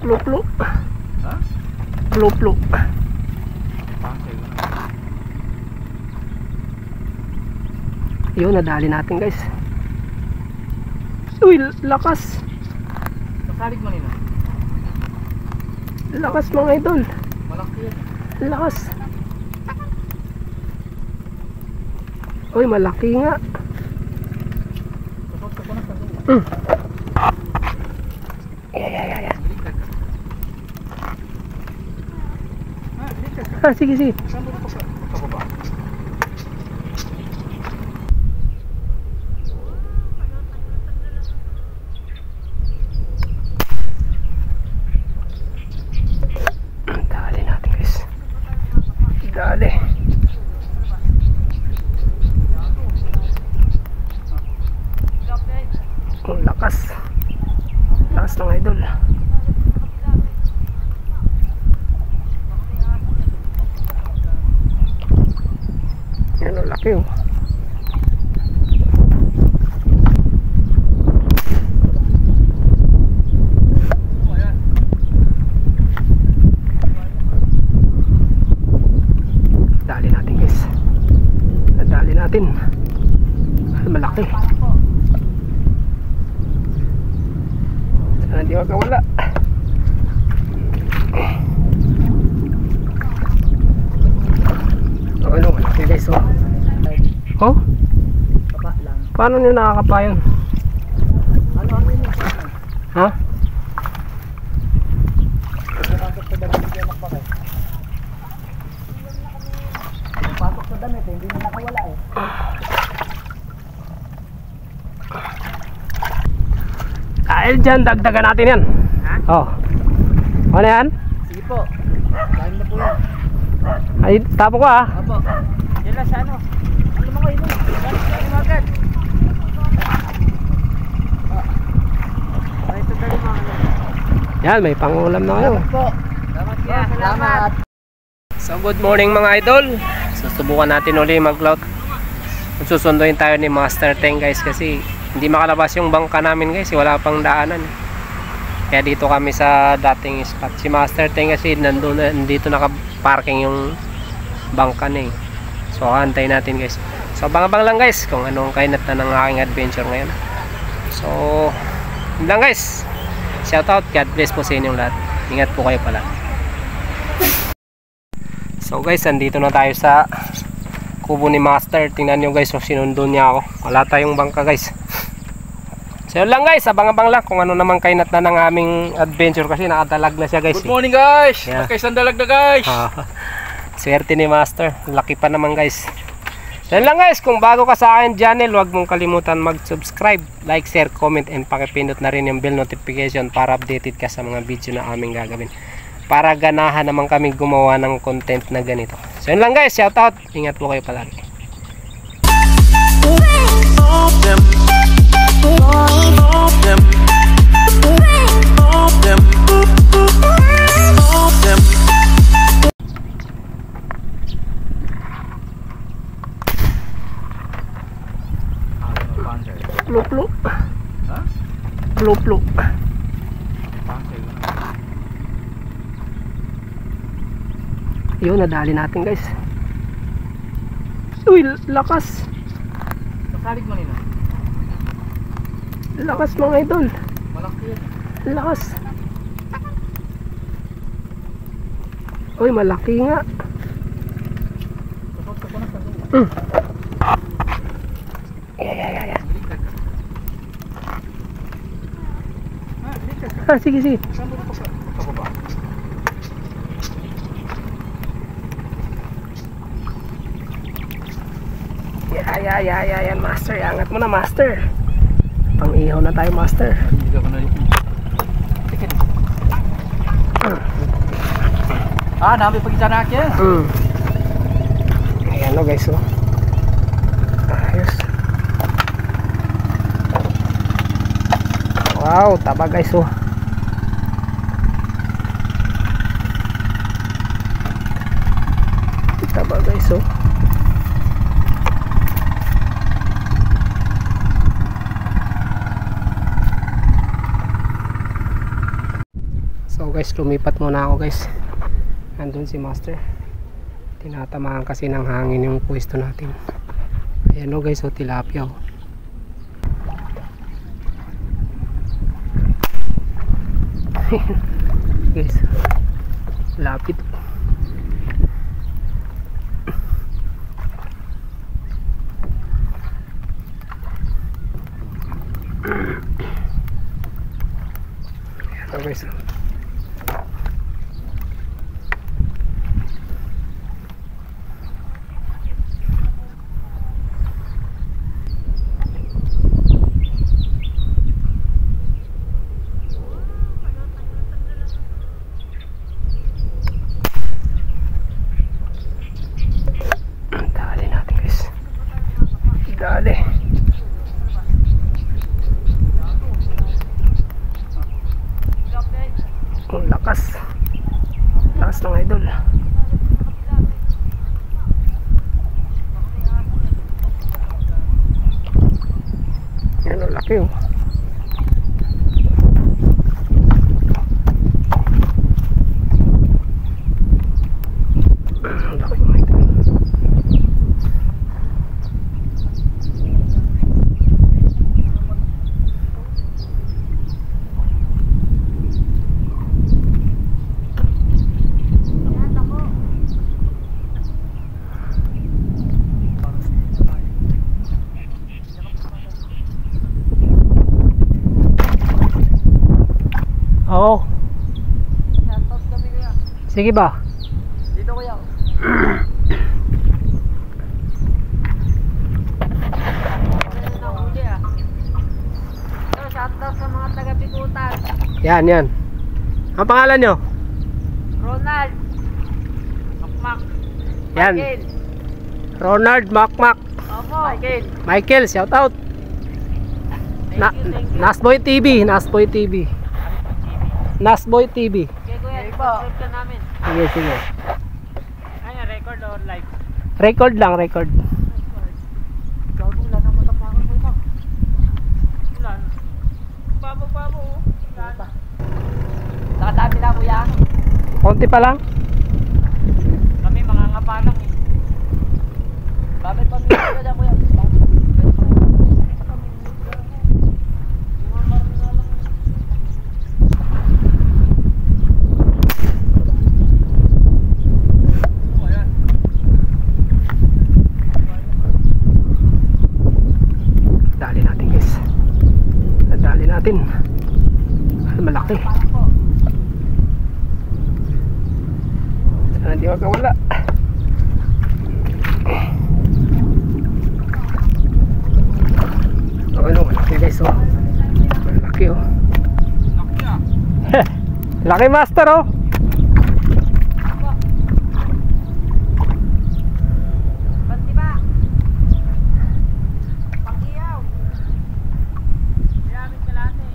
Pluk-pluk. Ha? Pluk-pluk. Yun, nadali natin guys. Uy, lakas. Kasalig mo nino. Lakas mga idol. Malaki yan. Lakas. Uy, malaki nga. Kapag ko na sa dulo. Yeah. Likat ka. Sige. Saan mo na pagkababa? Dali natin guys. Dali. Ang lakas. Lakas ng idol. Yan ang laki oh. Dali natin guys. Nadali natin. Malaki. Sana di makawala. Ano, malaki guys oh. Oh? Baba lang. Paano nyo nakakapa yun? Ano yun? Ha? Pagpapasok sa damit, hindi makpakay. Pagpapasok sa damit, hindi na nakawala eh. Dahil dyan, dagdagan natin yan. Ha? Oh. Ano yan? Sige po. Kain na po yan. Ay, tapo ko ah. Apo. Yan lang sa ano. Ano mga ino? Yan mo agad. Ay, ito dali mga ano. Yan, may pangulam na kayo. Salamat po. Salamat ya. Salamat. So good morning mga idol. Susubukan natin uli mag-lout. Susunduin tayo ni Master Teng guys kasi hindi makalabas yung bangka namin guys, wala pang daanan. Kaya dito kami sa dating spot. Si Master Teng kasi nandito naka-parking yung bangka na eh. So antay natin guys. So abang-abang lang guys kung anong kainat na ng aking adventure ngayon. So yun lang guys. Shout out, God bless po sa inyong lahat. Ingat po kayo pala. So guys, andito na tayo sa kubo ni Master. Tingnan nyo guys, sinundo niya ako. Wala tayong bangka guys. So yun lang guys, abang-abang lang kung ano naman kainat na ng aming adventure kasi nakadalag na siya guys. Good morning guys. Yeah. Nagkaisandalag na guys. Swerte ni Master. Laki pa naman guys. So yun lang guys, kung bago ka sa akin channel, huwag mong kalimutan mag-subscribe, like, share, comment, and pakipindot na rin yung bell notification para updated ka sa mga video na aming gagawin. Para ganahan naman kami gumawa ng content na ganito. So yun lang guys, shout out. Ingat po kayo palagi. Pluk-pluk. Ha? Pluk-pluk. Yun, nadali natin guys. Uy, lakas. Kasalig mo nino. Lakas mga idol. Malaki yan. Lakas. Uy, malaki nga. Kapag ko na sa dulo. Yeah. Likat ka. Sige. Saan mo na pagkababa? Yan Master. Angat mo na Master. Pang-ihaw na tayo Master. Hindi ko na rin. Nami pag-isa na kaya. Ayan o guys oh. Ayos. Wow, taba guys oh. Taba guys oh. So guys, lumipat muna ako guys. Andun si Master. Tinatamaan kasi ng hangin yung pwesto natin. Ayan o guys, o tilapia o. Guys, lapit. Ayan o guys. Dali natin guys. Dali. Ang lakas. Lakas ng idol. Yan o, laki o. Ang laki ng idol. Oo. Shoutout kami kuya. Sige ba? Dito kuya. Ano na huli ah. So, shoutout sa mga taga-Bikutan. Yan, yan. Ang pangalan nyo? Ronald. Makmak. Yan. Michael. Ronald Makmak. Opo. Michael. Michael, shout out. Thank you. Nasboy TV, Nasboy TV. Nasboy TV. Okay kuya, subscribe ka namin. Sige, sige. Ano, record or live? Record lang, record. Gago, wala nang matapakan ko ito. Wala na. Babo. Wala na. Nakadami na kuya. Konti pa lang. Kami mga ngapa lang eh. Bakit pag nito ka dyan kuya? Dali natin guys. Dali natin. Ay, malaki. Sana di magkawala. Ano, malaki guys oh. Malaki oh. Laki master oh. Banti ba? Pang-iyaw. Maraming kalate.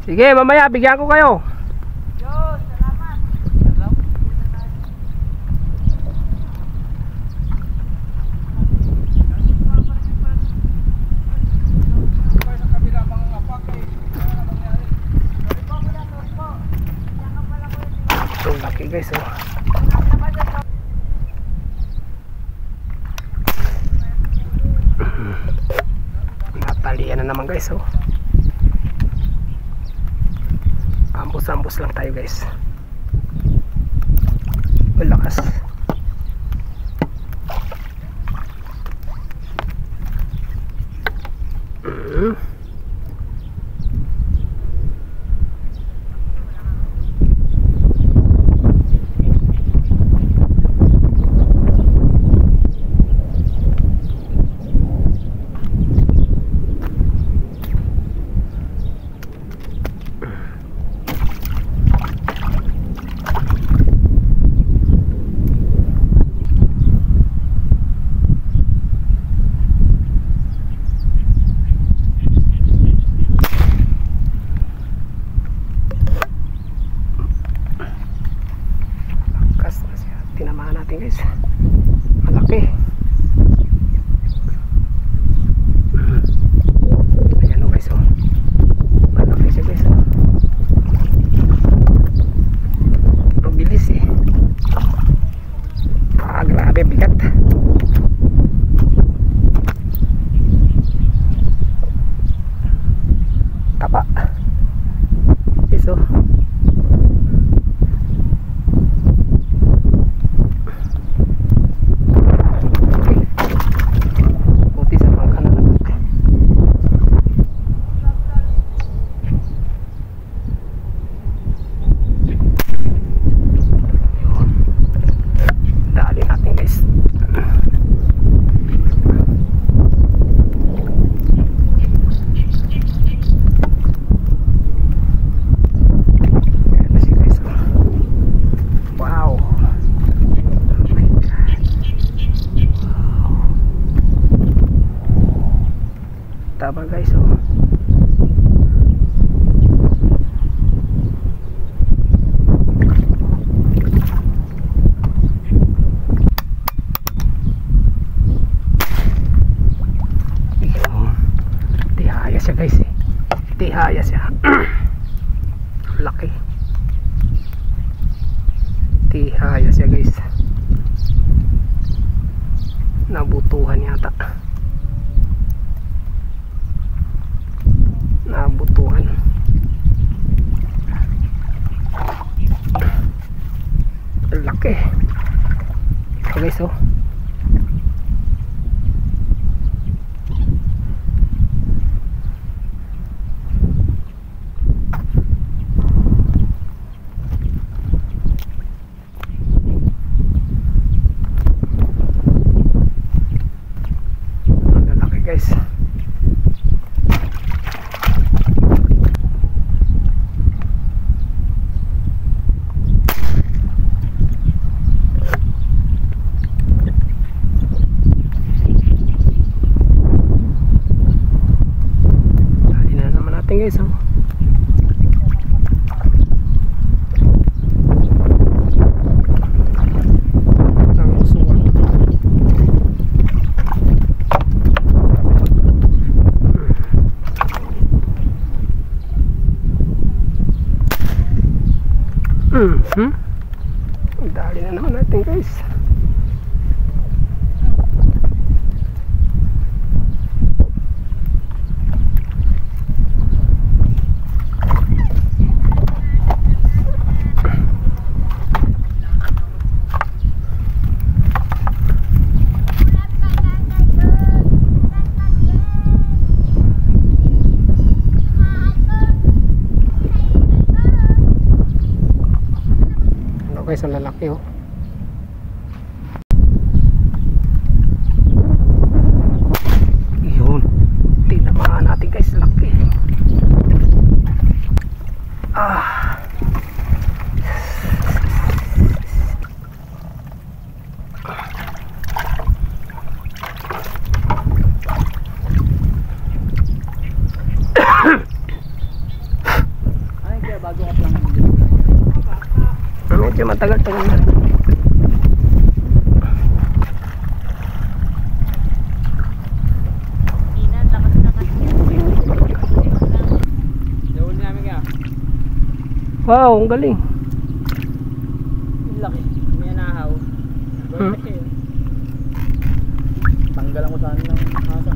Sige, mamaya bigyan ko kayo. Yun, salamat. Ito laki guys oh. Natalian na naman guys oh. Ambos lang tayo guys. Malakas. taba guys, oh. Tihaya siya guys, eh. Tihaya siya. Laki. Tihaya siya guys. Nabutuhan yata. Nabutuhan. Laki. Ito guys, oh. Guys, dali na naman natin guys, oh. Ang usuan. Dali na naman natin guys. Guys, ang lalaki, oh. Yun, tinamaan natin guys, laki. Ay, kaya bago ka lang. Medyo matagal-tagal na. Dawal namin ka. Wow, ang galing. Laki. May nahaw. Tanggalan ko sana ng hasa.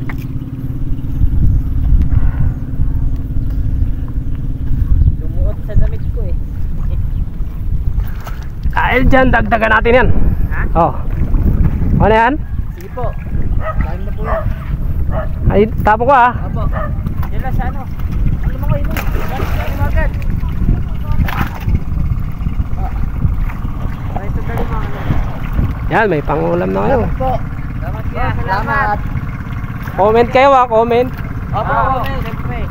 Lumuot sa damit ko eh. Dahil dyan, dagdagan natin yan. Ha? Oh. Ano yan? Sige po. Kain na po yan. Ay, tapo ko, ah. Apo. Yan lang sa ano. Ano mga ino? Yan umagat. Ay, ito dali mga ano. Yan, may pangulam na kayo. Salamat po. Salamat kaya. Salamat. Comment kayo, ah. Comment. Opo. Siyempre.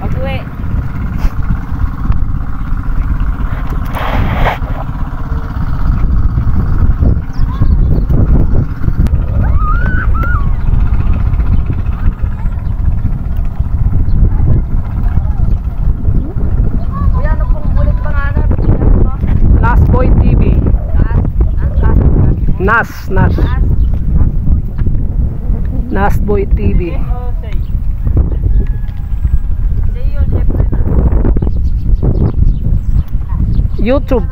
Pag-uwi. Nasboy TV. Nasboy TV. YouTube.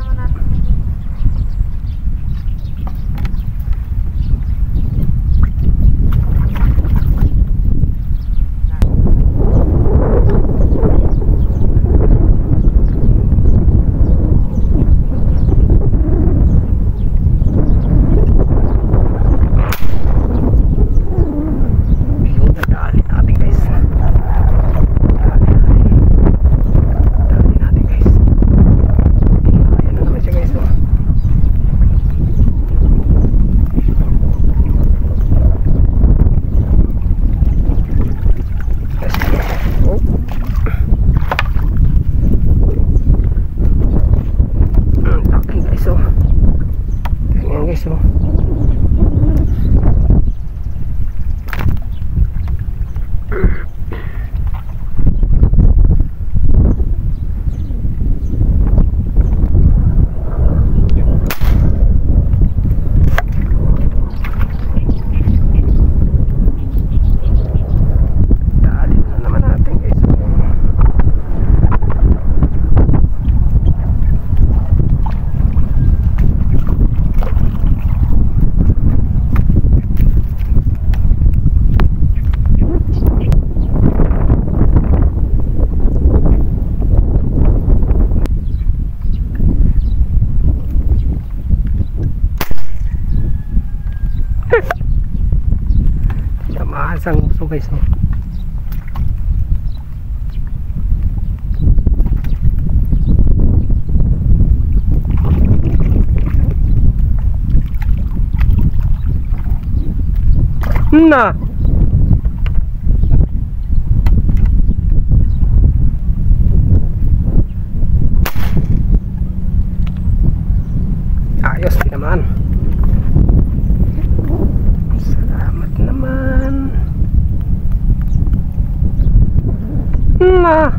guys. Oh. Na. Ayos din naman. Salamat naman. Na.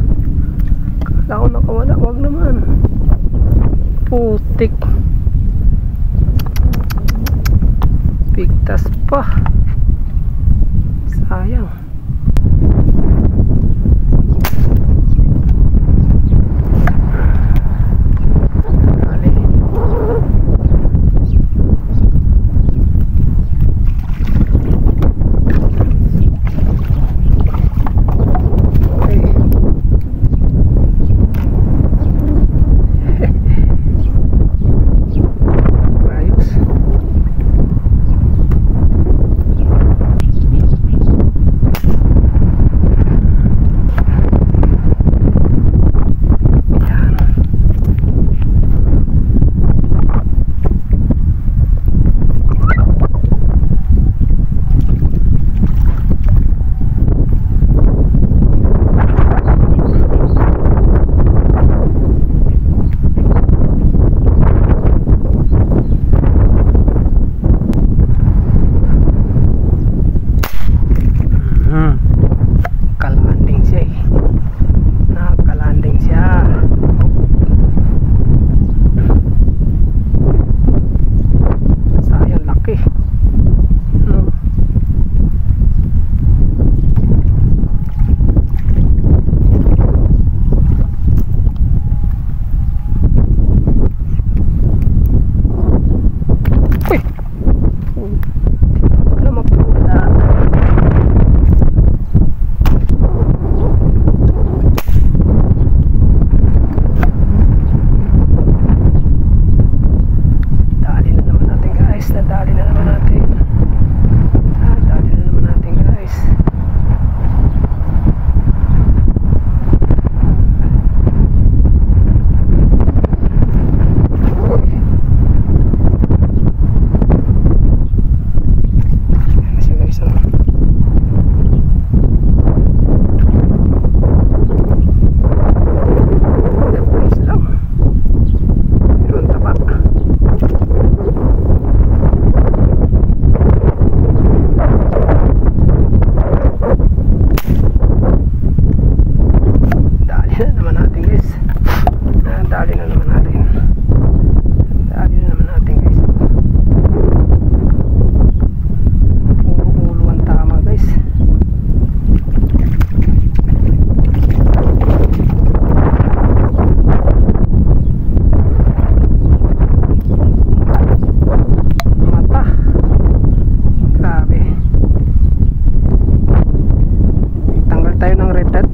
Kala ko nakawala, wag naman. Putik. Bigtas pa. Sayang.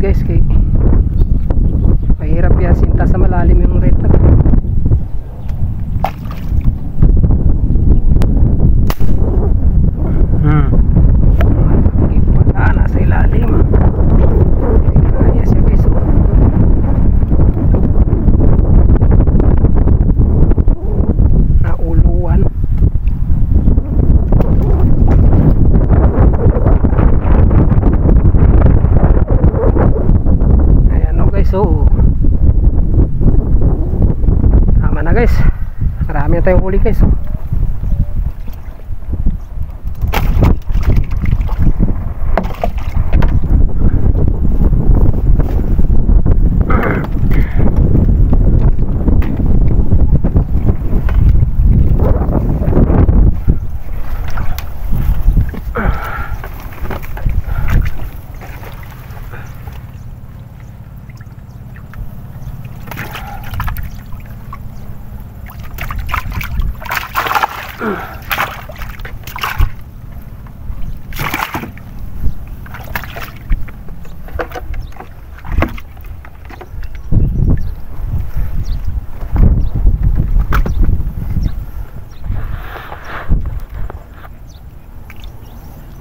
Guys, kay mahirap yan sinta sa malalim yung red tag. Nasa ilalim. Kaya siya guys. Nauluan. So tama na guys, marami na tayong huli guys.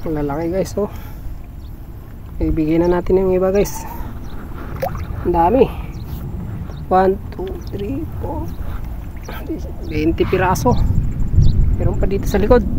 Lalaki guys, oh. Ibigay na natin yung iba guys. Ang dami. 1, 2, 3, 4 20 piraso. Meron pa dito sa likod.